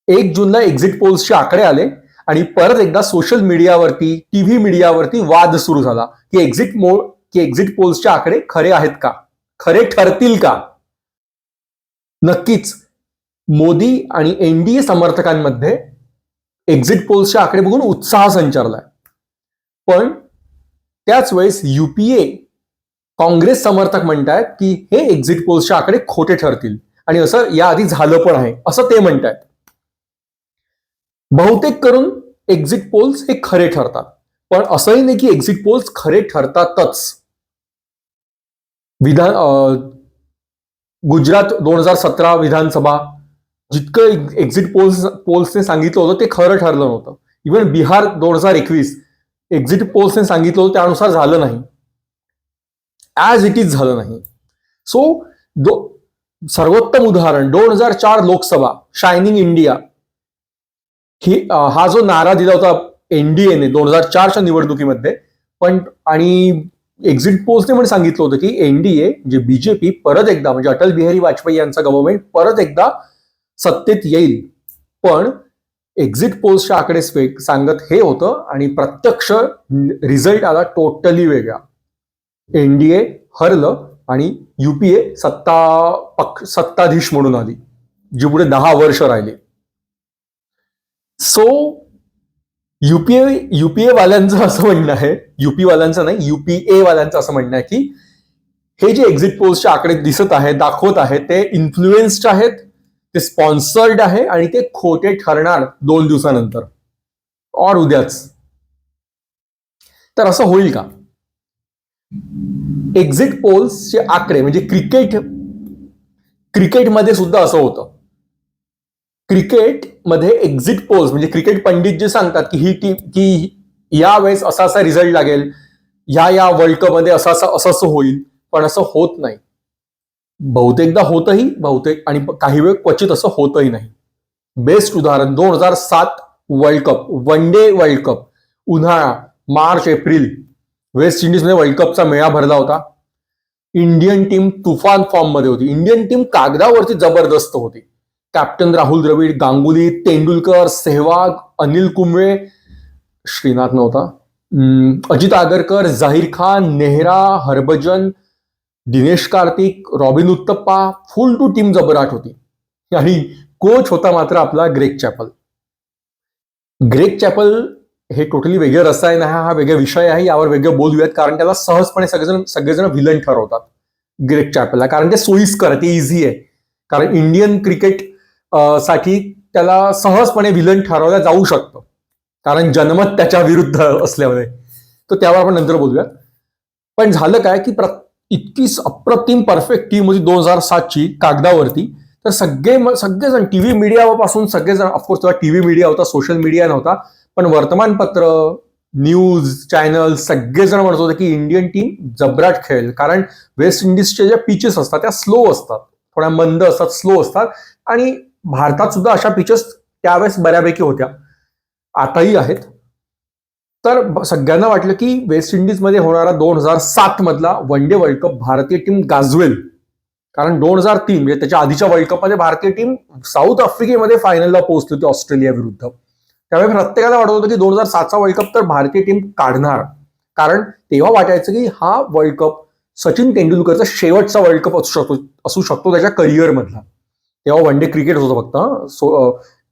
1 जूनला एक्झिट पोल्सचे आकडे आले आणि परत एकदा सोशल मीडियावरती, टीव्ही मीडियावरती वाद सुरू झाला की एक्झिट पोल्सचे आकडे खरे आहेत का, खरे ठरतील का. नक्कीच मोदी आणि एनडीए समर्थकांमध्ये एक्झिट पोल्सचे आकडे बघून उत्साह संचारलाय. पण त्याच वेळेस युपीए काँग्रेस समर्थक म्हणतायत की हे एक्झिट पोल्सचे आकडे खोटे ठरतील आणि असं याआधी झालं पण आहे असं ते म्हणतायत. बहुतेक करून एक्झिट पोल्स हे खरे ठरतात, पण असंही नाही की एक्झिट पोल्स खरे ठरतातच. गुजरात 2017 विधानसभा जितकं एक्झिट पोल्सने सांगितलं होतं ते खरं ठरलं नव्हतं. इव्हन बिहार 2021 एक्झिट पोल्सने सांगितलं होतं त्यानुसार झालं नाही, ऍज इट इज झालं नाही. सो सर्वोत्तम उदाहरण 2004 लोकसभा शायनिंग इंडिया हा जो नारा दिला होता एनडीएने 2004च्या निवडणुकीमध्ये, पण आणि एक्झिट पोल्सने पण सांगितलं होतं की एनडीए म्हणजे बीजेपी परत एकदा म्हणजे अटल बिहारी वाजपेयी यांचा गव्हर्नमेंट परत एकदा सत्तेत येईल. पण एक्झिट पोल्सचे आकडे सांगत हे होतं आणि प्रत्यक्ष रिझल्ट आला टोटली वेगळा. एनडीए हरलं आणि युपीए सत्ताधीश म्हणून आली जी पुढे 10 वर्ष राहिली. सो युपीए वाल्यांचं असं म्हणणं आहे, युपी वाल्यांचं नाही युपीए वाल्यांचं असं म्हणणं आहे की हे जे एक्झिट पोल्सचे आकडे दिसत आहेत दाखवत आहेत ते इन्फ्लुएन्स्ड आहेत, ते स्पॉन्सर्ड आहे आणि ते खोटे ठरणार 2 दिवसानंतर और उद्याच. तर असं होईल का? एक्झिट पोल्सचे आकडे म्हणजे क्रिकेटमध्ये सुद्धा असं होतं. क्रिकेटमध्ये एक्झिट पोल्स म्हणजे क्रिकेट पंडित जे सांगतात की ही टीम की या वेळेस असा असा रिझल्ट लागेल, या वर्ल्ड कप मध्ये असं होईल, पण असं होत नाही. बहुतेकदा होतही, बहुतेक आणि काही वेळ क्वचित असं होतही नाही. बेस्ट उदाहरण 2007 world cup, one day world cup, उन्हाळा मार्च एप्रिल वेस्ट इंडिजमध्ये वर्ल्ड कपचा मेळा भरला होता. इंडियन टीम तुफान फॉर्म मध्ये होती. इंडियन टीम कागदावरती जबरदस्त होती. कॅप्टन राहुल द्रविड, गांगुली, तेंडुलकर, सेहवाग, अनिल कुंबळे, श्रीनाथ नव्हता, Ajit Agarkar, Zaheer Khan, Nehra, Harbhajan, Dinesh Karthik, Robin Uthappa, full to team जबराट होती. आणि कोच होता मात्र आपला ग्रेग चॅपल. ग्रेग चॅपल हे टोटली वेगळं रसायन आहे, हा वेगळा विषय आहे, यावर वेगळं बोलूयात, कारण त्याला सहजपणे सगळेजण विलन ठरवतात ग्रेग चॅपलला, कारण ते सोयीस्कर आहे, ते इझी आहे. कारण इंडियन क्रिकेट साठी त्याला सहजपणे विलन ठरवलं जाऊ शकतं, कारण जनमत त्याच्या विरुद्ध असल्यामुळे. तर त्यावर आपण नंतर बोलूयात. पण झालं काय की इतकी अप्रतिम परफेक्ट टीम होती 2007ची कागदावरती, तर सगळेजण टीव्ही मीडियापासून सगळेजण, ऑफकोर्स तेव्हा टीव्ही मीडिया होता, सोशल मीडिया नव्हता, पण वर्तमानपत्र, न्यूज चॅनल सगळेजण म्हणत होते की इंडियन टीम जबराट खेळेल, कारण वेस्ट इंडिजच्या ज्या पिचेस असतात त्या स्लो असतात, थोड्या मंद असतात, स्लो असतात, आणि भारतात सुद्धा अशा पिचेस त्यावेळेस बऱ्यापैकी होत्या, आताही आहेत. तर सगळ्यांना वाटलं की वेस्ट इंडिजमध्ये होणारा 2007 मधला वन डे वर्ल्ड कप भारतीय टीम गाजवेल, कारण 2003 म्हणजे त्याच्या आधीच्या वर्ल्ड कपमध्ये भारतीय टीम साऊथ आफ्रिकेमध्ये फायनलला पोहोचली होती ऑस्ट्रेलिया विरुद्ध. त्यावेळी प्रत्येकाला वाटत होतं की 2007चा वर्ल्ड कप तर भारतीय टीम काढणार, कारण तेव्हा वाटायचं की हा वर्ल्ड कप सचिन तेंडुलकरचा शेवटचा वर्ल्ड कप असू शकतो त्याच्या करिअरमधला. तेव्हा वन डे क्रिकेट होतं फक्त,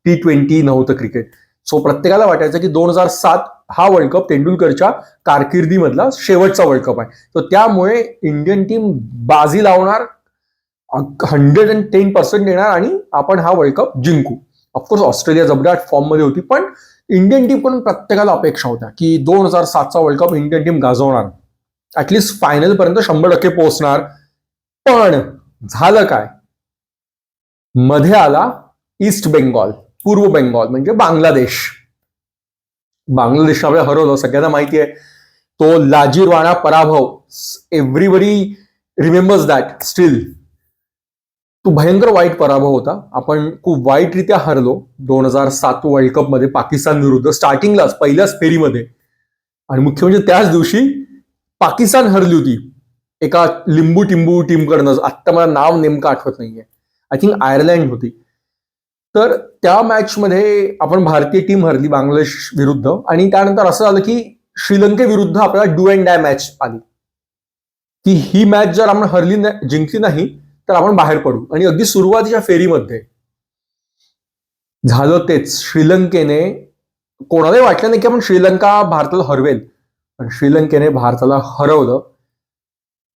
T20 नव्हतं क्रिकेट. सो प्रत्येकाला वाटायचं की 2007 हा वर्ल्ड कप तेंडुलकरच्या कारकिर्दीमधला शेवटचा वर्ल्ड कप आहे. तर त्यामुळे इंडियन टीम बाजी लावणार, 110% देणार आणि आपण हा वर्ल्ड कप जिंकू. ऑफकोर्स ऑस्ट्रेलिया जबराट फॉर्म मध्ये होती, पण इंडियन टीम कडून प्रत्येकाला अपेक्षा होत्या की 2007चा वर्ल्ड कप इंडियन टीम गाजवणार, ऍटलिस्ट फायनल पर्यंत 100% पोहोचणार. पण झालं काय? मध्ये आला ईस्ट बेंगॉल, पूर्व बेंगॉल म्हणजे बांगलादेश. बांगलादेशला आपल्याला हरवलं, सगळ्यांना माहिती आहे तो लाजिरवाणा पराभव. Everybody remembers that steel. तो भयंकर वाईट पराभव होता. आपण खूप वाईटरित्या हरलो 2007 वर्ल्ड कप मध्ये पाकिस्तान विरुद्ध, स्टार्टिंगलाच पहिल्याच फेरीमध्ये. आणि मुख्य म्हणजे त्याच दिवशी पाकिस्तान हरली होती एका लिंबू टिंबू टीमकडनं. आत्ता मला नाव नेमकं आठवत नाहीये, आय थिंक आयर्लंड होती. तर त्या मॅचमध्ये आपण भारतीय टीम हरली बांगलादेश विरुद्ध, आणि त्यानंतर असं झालं की श्रीलंकेविरुद्ध आपल्याला डू अँड डाय मॅच आली, की ही मॅच जर आपण जिंकली नाही तर आपण बाहेर पडू. आणि अगदी सुरुवातीच्या फेरीमध्ये झालं तेच. श्रीलंकेने, कोणालाही वाटलं नाही की आपण श्रीलंका भारताला हरवेल, पण श्रीलंकेने भारताला हरवलं.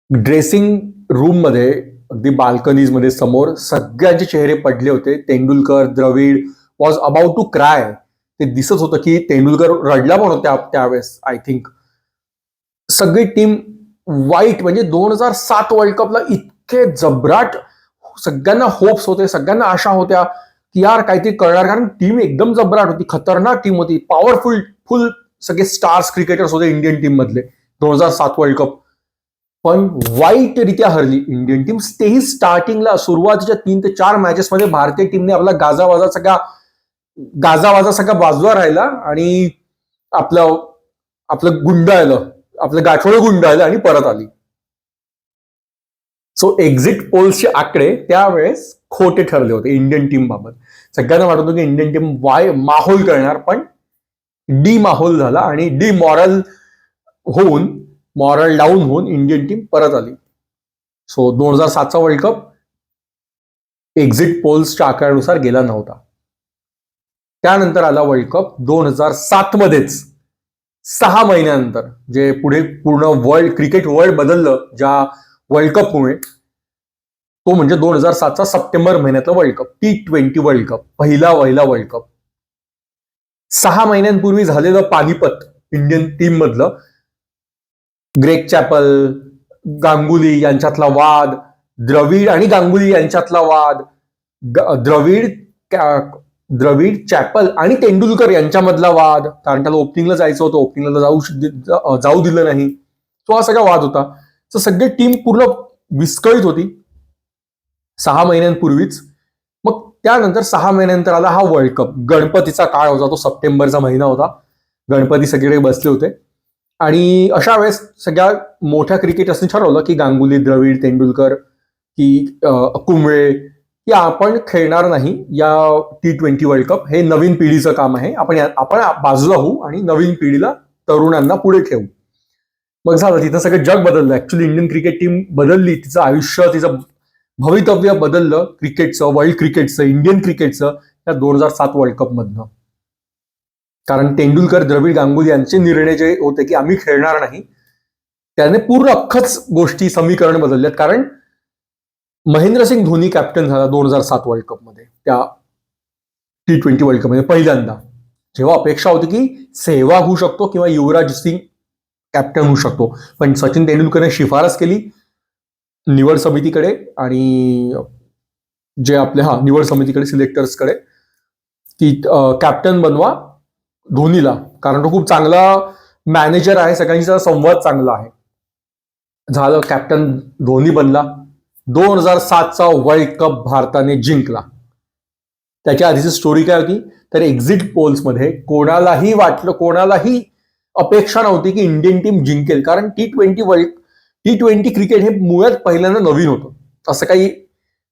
ड्रेसिंग रूम मध्ये, अगदी बाल्कनीज मध्ये समोर सगळ्यांचे चेहरे पडले होते. Tendulkar, Dravid was about to cry. ते दिसत होतं की तेंडुलकर रडला पण होता त्यावेळेस. आय थिंक सगळी टीम वाईट, म्हणजे 2007 वर्ल्ड कपला इतके जबराट सगळ्यांना होप्स होते, सगळ्यांना आशा होत्या की यार काहीतरी करणार, कारण टीम एकदम जबराट होती, खतरनाक टीम होती, फुल सगळे स्टार्स क्रिकेटर्स होते इंडियन टीम मधले 2007 वर्ल्ड कप. पण वाईटरित्या हरली इंडियन टीम. तेही स्टार्टिंगला सुरुवातीच्या 3 ते 4 मॅचेस मध्ये भारतीय टीमने आपला गाजावाजा सगळा बाजूला राहिला आणि आपलं गुंडाळलं, आपलं गाठोडं गुंडाळलं आणि परत आली. सो एक्झिट पोल्सचे आकडे त्यावेळेस खोटे ठरले होते इंडियन टीम बाबत. सगळ्यांना वाटत होतं की इंडियन टीम माहोल करणार, पण डी माहोल झाला आणि मॉरल डाऊन होऊन इंडियन टीम परत आली. सो 2007चा वर्ल्ड कप एक्झिट पोल्सच्या आकड्यानुसार गेला नव्हता. त्यानंतर आला वर्ल्ड कप 2007 मध्येच, 6 महिन्यानंतर, जे पुढे पूर्ण क्रिकेट वर्ल्ड बदललं ज्या वर्ल्ड कपमुळे, तो म्हणजे 2007चा सप्टेंबर महिन्यातला world cup, T20 world cup, पहिला वर्ल्ड कप. 6 महिन्यांपूर्वी झालेलं पानिपत इंडियन टीम मधलं ग्रेग चॅपल, गांगुली यांच्यातला वाद, द्रविड आणि गांगुली यांच्यातला वाद, द्रविड, चॅपल आणि तेंडुलकर यांच्यामधला वाद, कारण त्याला ओपनिंगला जायचं होतं, ओपनिंगला जाऊ दिलं नाही, तो हा सगळा वाद होता. तर सगळी टीम पूर्ण विस्कळीत होती 6 महिन्यांपूर्वीच. मग त्यानंतर 6 महिन्यानंतर आला हा वर्ल्ड कप. गणपतीचा काळ होता, तो सप्टेंबरचा महिना होता, गणपती सगळीकडे बसले होते. आणि अशा वेळेस सगळ्या मोठ्या क्रिकेटर्सनी ठरवलं की गांगुली, द्रविड, तेंडुलकर, की कुंबळे, की आपण खेळणार नाही या T20 वर्ल्ड कप. हे नवीन पिढीचं काम आहे, आपण बाजूला होऊ आणि नवीन पिढीला, तरुणांना पुढे ठेवू. मग झालं, तिथं सगळं जग बदललं. ऍक्च्युली इंडियन क्रिकेट टीम बदलली, तिचं आयुष्य, तिचं भवितव्य बदललं क्रिकेटचं, वर्ल्ड क्रिकेटचं, इंडियन क्रिकेटचं या 2007 वर्ल्ड कप मधनं. कारण तेंडुलकर, द्रविड, गांगुली यांचे निर्णय जे होते की आम्ही खेळणार नाही, त्याने पूर्ण अख्खच गोष्टी, समीकरण बदलल्यात. कारण महेंद्रसिंग धोनी कॅप्टन झाला 2007 वर्ल्ड कप मध्ये, त्या T20 वर्ल्ड कप मध्ये पहिल्यांदा, जेव्हा अपेक्षा होती की सेहवाग होऊ शकतो किंवा युवराज सिंग कॅप्टन होऊ शकतो. पण सचिन तेंडुलकरने शिफारस केली निवड समितीकडे आणि जे आपले निवड समितीकडे, सिलेक्टर्सकडे, की कॅप्टन बनवा धोनीला, कारण तो खूप चांगला मॅनेजर आहे, सगळ्यांचा संवाद चांगला आहे. झालं, कॅप्टन धोनी बनला. 2007चा वर्ल्ड कप भारताने जिंकला. त्याच्या आधीची स्टोरी काय होती तर एक्झिट पोल्समध्ये कोणालाही अपेक्षा नव्हती की इंडियन टीम जिंकेल, कारण T20 क्रिकेट हे मुळात पहिल्यांदा नवीन होतं. असं काही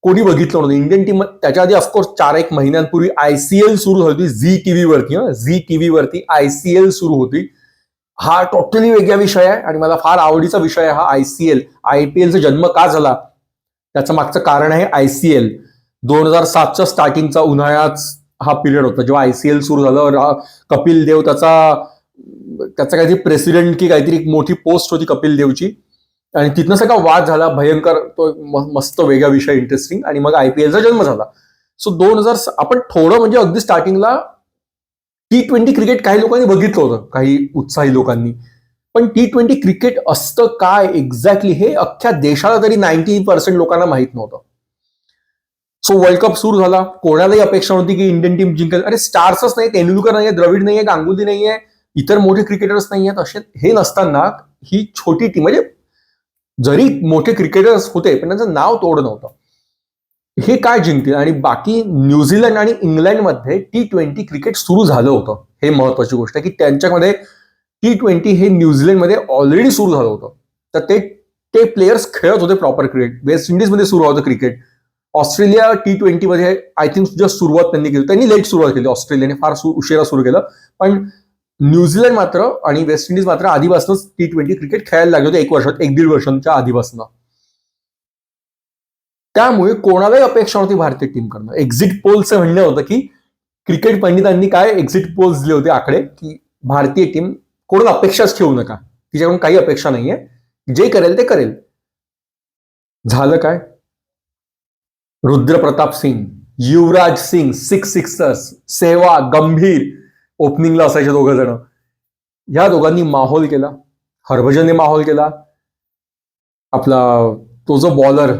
कोणी बघितलं नव्हतं इंडियन टीम. त्याच्या आधी ऑफकोर्स 4-1 महिन्यांपूर्वी ICL सुरू होती झी टीव्हीवरती ICL सुरू होती. हा टोटली वेगळा विषय आहे आणि मला फार आवडीचा विषय आहे हा ICL. IPLचा जन्म का झाला त्याचं मागचं कारण आहे ICL. 2007च्या स्टार्टिंगचा उन्हाळ्याच हा पिरियड होता जेव्हा ICL सुरू झालं. कपिल देव त्याचा काहीतरी प्रेसिडेंट की काहीतरी एक मोठी पोस्ट होती कपिल देवची, आणि तिथनं सगळा वाद झाला भयंकर. तो मस्त वेगळा विषय, इंटरेस्टिंग. आणि मग IPLचा जन्म झाला. सो 2000 आपण थोडं म्हणजे अगदी स्टार्टिंगला T20 क्रिकेट काही लोकांनी बघितलं होतं, काही उत्साही लोकांनी, पण T20 क्रिकेट असतं काय एक्झॅक्टली हे अख्ख्या देशाला तरी 90% लोकांना माहित नव्हतं. सो वर्ल्ड कप सुरू झाला. कोणालाही अपेक्षा नव्हती की इंडियन टीम जिंकेल. अरे स्टार्सच नाही, तेंडुलकर नाहीये, द्रविड नाहीये, गांगुली नाहीये, इतर मोठे क्रिकेटर्स नाहीयेत. असे हे नसताना ही छोटी टीम, म्हणजे जरी मोठे क्रिकेटर्स होते पण त्यांचं नाव तोड नव्हतं. हे काय जिंकतील. आणि बाकी न्यूझीलंड आणि इंग्लंडमध्ये T20 क्रिकेट सुरू झालं होतं. हे महत्वाची गोष्ट आहे की त्यांच्यामध्ये T20 हे न्यूझीलंडमध्ये ऑलरेडी सुरू झालं होतं. तर ते प्लेयर्स खेळत होते प्रॉपर क्रिकेट. वेस्ट इंडिजमध्ये सुरू होतं क्रिकेट, ऑस्ट्रेलिया T20 मध्ये आय थिंक जस्ट सुरुवात त्यांनी केली, त्यांनी लेट सुरुवात केली, ऑस्ट्रेलियाने फार उशिरा सुरू केलं. पण न्यूझीलंड मात्र आणि वेस्ट इंडिज मात्र आधीपासूनच T20 क्रिकेट खेळायला लागले होते, 1-1.5 वर्षांच्या आधीपासून. त्यामुळे कोणालाही अपेक्षा होती भारतीय टीम करणं. एक्झिट पोलचं म्हणणं होतं की क्रिकेट पंडितांनी काय एक्झिट पोल्स दिले होते आकडे, की भारतीय टीम कोणाला अपेक्षाच ठेवू नका, तिच्याकडून काही अपेक्षा नाहीये, जे करेल ते करेल. झालं काय? रुद्र प्रताप सिंग, युवराज सिंग 6 सिक्सर्स, सेहवाग, गंभीर ओपनिंगला असायचे दोघं जण. या दोघांनी माहोल केला, हरभजनने माहोल केला. आपला तो जो बॉलर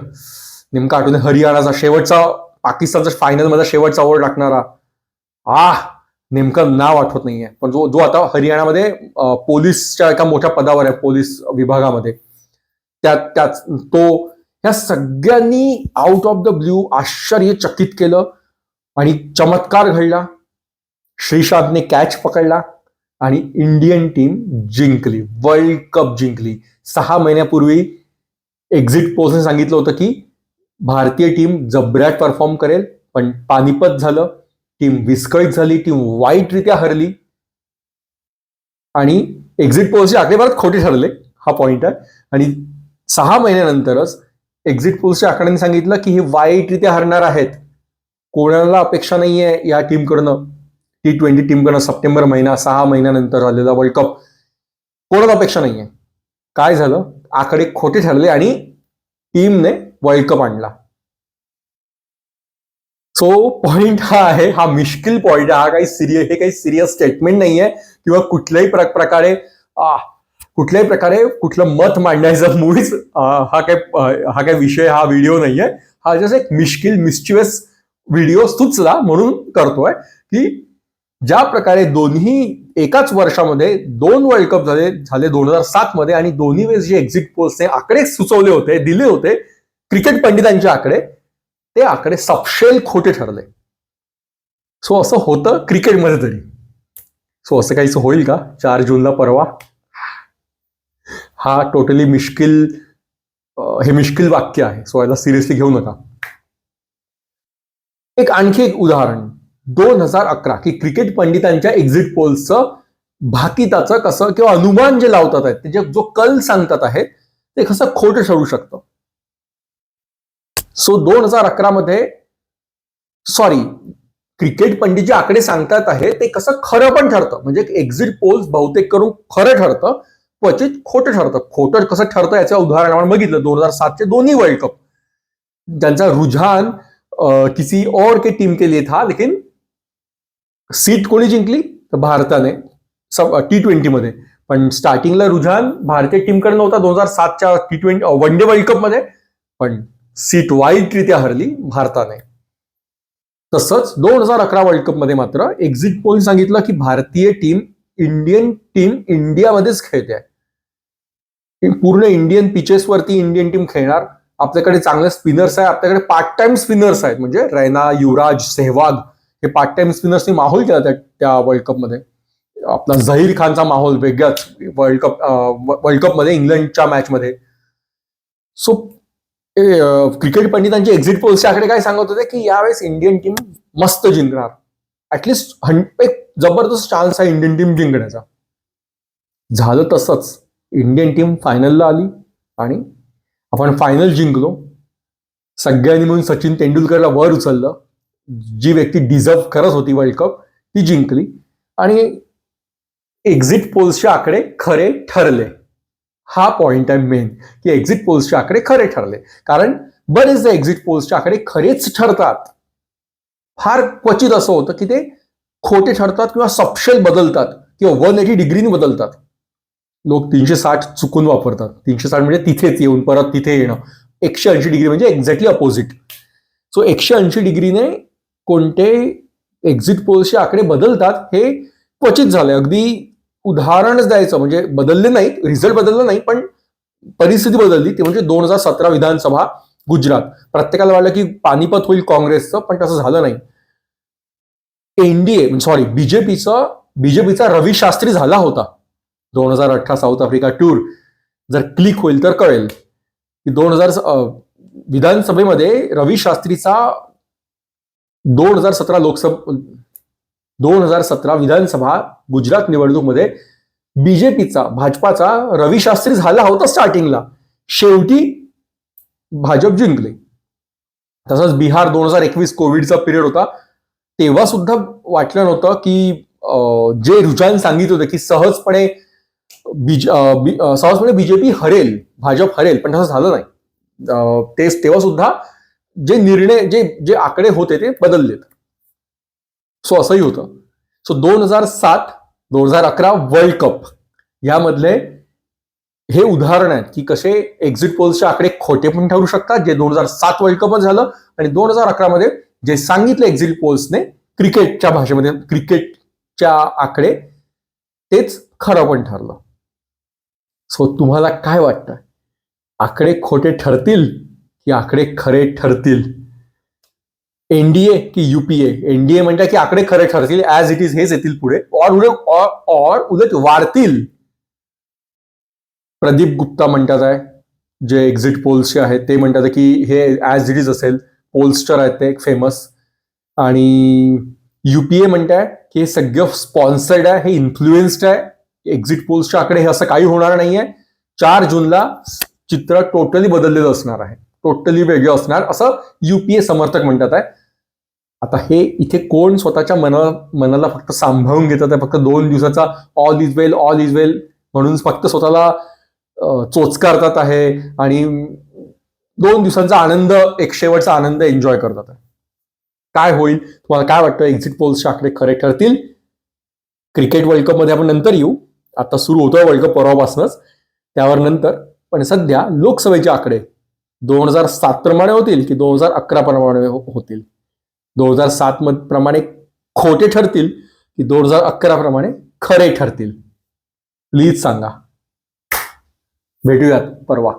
नेमका आठवणे, हरियाणाचा शेवटचा, पाकिस्तानचा फायनलमध्ये शेवटचा ओव्हर टाकणारा, नेमकं नाव आठवत नाहीये, पण जो आता हरियाणामध्ये पोलीसच्या एका मोठ्या पदावर आहे, पोलीस विभागामध्ये, त्यात तो, ह्या सगळ्यांनी आउट ऑफ द ब्ल्यू आश्चर्यचकित केलं आणि चमत्कार घडला. श्रीशांतने कॅच पकडला आणि इंडियन टीम जिंकली, वर्ल्ड कप जिंकली. 6 महिन्यापूर्वी एक्झिट पोल्सने सांगितलं होतं की भारतीय टीम जबऱ्यात परफॉर्म करेल, पण पानिपत झालं, टीम विस्कळीत झाली, टीम वाईटरित्या हरली आणि एक्झिट पोल्सचे आकडे परत खोटे ठरले, हा पॉइंट आहे. आणि 6 महिन्यानंतरच एक्झिट पोल्सच्या आकड्यांनी सांगितलं की हे वाईटरित्या हरणार आहेत, कोणाला अपेक्षा नाहीये या टीमकडनं, T20 टीमकडनं. सप्टेंबर महिना, 6 महिन्यानंतर झालेला वर्ल्ड कप, कोणाला अपेक्षा नाहीये. काय झालं? आकडे खोटे ठरले आणि टीमने वर्ल्ड कप आणला. सो पॉइंट हा आहे, हा मिश्किल पॉइंट आहे, हे काही सिरियस स्टेटमेंट नाहीये किंवा कुठल्याही प्रकारे कुठलं मत मांडण्याचा मुळीच हा काय विषय, हा व्हिडिओ नाहीये. हा जस्ट एक मिस्चिवस व्हिडिओ सुचला म्हणून करतोय की ज्या प्रकारे दोन्ही एकाच वर्षामध्ये 2 वर्ल्ड कप झाले 2007 मध्ये, आणि दोन्ही वेळेस जे एक्झिट पोल्सने आकडे सुचवले होते, दिले होते क्रिकेट पंडितांचे आकडे, ते आकडे सपशेल खोटे ठरले. सो असं होतं क्रिकेटमध्ये तरी. सो असं काहीच होईल का 4 जूनला परवा? हा टोटली हे मिश्किल वाक्य आहे, सो याला सिरियसली घेऊ नका. आणखी एक उदाहरण, 2011 की क्रिकेट पंडितांच्या एक्झिट पोल्सचं भाकिताचं कसं किंवा अनुमान जे लावतात आहेत, ते जो कल सांगतात आहेत, ते कसं खोटं ठरू शकतं. सो 2011 मध्ये, क्रिकेट पंडित जे आकडे सांगतात आहे ते कसं खरं पण ठरतं. म्हणजे एक्झिट पोल्स बहुतेक करून खरं ठरतं, क्वचित खोटं ठरतं. खोटं कसं ठरतं याचं उदाहरण आपण बघितलं 2007चे दोन्ही वर्ल्ड कप, ज्यांचा रुझान किसी और की टीम के लिए था, लेकिन सीट कोणी जिंकली? तर भारताने T20 मध्ये. पण स्टार्टिंगला रुझान भारतीय टीमकडे नव्हता 2007च्या T20 one day world cup मध्ये, पण सीट वाईटरित्या हरली भारताने. तसंच 2011 वर्ल्ड कप मध्ये मात्र एक्झिट पोल सांगितलं की भारतीय टीम, इंडियन टीम इंडियामध्येच खेळते आहे, पूर्ण इंडियन पिचेसवरती इंडियन टीम खेळणार. आपल्याकडे चांगले स्पिनर्स आहे, आपल्याकडे पार्ट टाइम स्पिनर्स आहेत, म्हणजे रैना, युवराज, सेहवाग हे पार्ट टाइम स्पिनर्सनी माहोल केला त्या वर्ल्ड कपमध्ये. आपला झहीर खानचा माहोल वेगळाच वर्ल्ड कपमध्ये इंग्लंडच्या मॅचमध्ये. सो क्रिकेट पंडितांचे एक्झिट पोल्सचे आकडे काय सांगत होते की यावेळेस इंडियन टीम मस्त जिंकणार, ऍटलिस्ट एक जबरदस्त चान्स आहे इंडियन टीम जिंकण्याचा. झालं तसंच, इंडियन टीम फायनलला आली आणि आपण फायनल जिंकलो. सगळ्यांनी म्हणून सचिन तेंडुलकरला वर उचललं, जी व्यक्ती डिझर्व करत होती वर्ल्ड कप ती जिंकली. आणि एक्झिट पोल्सचे आकडे खरे ठरले. हा पॉइंट आहे मेन, की एक्झिट पोल्सचे आकडे खरे ठरले. कारण बरेचदा एक्झिट पोल्सचे आकडे खरेच ठरतात, फार क्वचित असं होतं की ते खोटे ठरतात किंवा सपशेल बदलतात किंवा 180 डिग्रीने बदलतात. लोक 360 चुकून वापरतात. 360 म्हणजे तिथेच येऊन परत तिथे येणं. 180 डिग्री म्हणजे एक्झॅक्टली अपोजिट. सो 180 डिग्रीने कोणते एक्झिट पोल्सचे आकडे बदलतात हे क्वचित झाले. अगदी उदाहरणच द्यायचं म्हणजे बदलले नाही, रिझल्ट बदलला नाही, पण परिस्थिती बदलली. ते म्हणजे 2017 विधानसभा गुजरात. प्रत्येकाला वाटलं की पानिपत होईल काँग्रेसचं, पण तसं झालं नाही. बीजेपीचा रवी शास्त्री झाला होता 2018 साऊथ आफ्रिका टूर. जर क्लिक होईल तर कळेल की विधानसभेमध्ये रवी शास्त्रीचा 2017 विधानसभा गुजरात निवडणूकमध्ये बीजेपीचा, भाजपाचा रवी शास्त्री झाला होता स्टार्टिंगला, शेवटी भाजप जिंकले. तसंच बिहार 2021 कोविडचा पिरियड होता, तेव्हा सुद्धा वाटलं नव्हतं की जे रुझान सांगितलं होतं की सहजपणे बीजेपी हरेल, भाजप हरेल, पण तसं झालं नाही. तेव्हा सुद्धा जे निर्णय, जे आकडे होते ते बदललेत. सो असंही होतं. सो 2007-2011 वर्ल्ड कप यामधले हे उदाहरण आहेत की कसे एक्झिट पोल्सचे आकडे खोटे पण ठरू शकतात, जे 2007 वर्ल्ड कप झालं, आणि 2011 मध्ये जे सांगितलं एक्झिट पोल्सने क्रिकेटच्या भाषेमध्ये, क्रिकेटच्या आकडे, तेच खरं पण ठरलं. सो तुम्हाला काय वाटतं, आकडे खोटे ठरतील की आकडे खरे ठरतील? एनडीए की युपीए? एनडीए म्हणतात की आकडे खरे ठरतील, ऍज इट इज हेच येतील पुढे, और उलट वाढतील. प्रदीप गुप्ता म्हणतात आहे, जे एक्झिट पोल्सचे आहेत, ते म्हणतात की हे ऍज इट इज असेल. पोलस्टर आहेत ते एक फेमस. आणि युपीए म्हणताय की हे सगळं स्पॉन्सर्ड आहे, हे इन्फ्लुएन्स्ड आहे, एक्झिट पोल्सच्या आकडे, हे असं काही होणार नाहीये. 4 जूनला चित्र टोटली बदललेलं असणार आहे, टोटली वेगळं असणार, असं युपीए समर्थक म्हणतात आहे. आता हे इथे कोण स्वतःच्या मनाला फक्त सांभाळून घेतात आहे, फक्त 2 दिवसाचा ऑल इज वेल म्हणून फक्त स्वतःला चोचकारतात आहे आणि 2 दिवसांचा आनंद, एक शेवटचा आनंद एन्जॉय करतात आहे. काय होईल, तुम्हाला काय वाटतं? एक्झिट पोल्सचे आकडे खरे ठरतील? क्रिकेट वर्ल्ड कप मध्ये आपण नंतर येऊ, आता सुरू होतोय वर्ल्ड कप परवापासूनच, त्यावर नंतर. पण सध्या लोकसभेचे आकडे 2007 प्रमाणे होतील की 2011 प्रमाणे होतील? 2007 प्रमाणे खोटे ठरतील की 2011 प्रमाणे खरे ठरतील? प्लीज सांगा. भेटूयात परवा.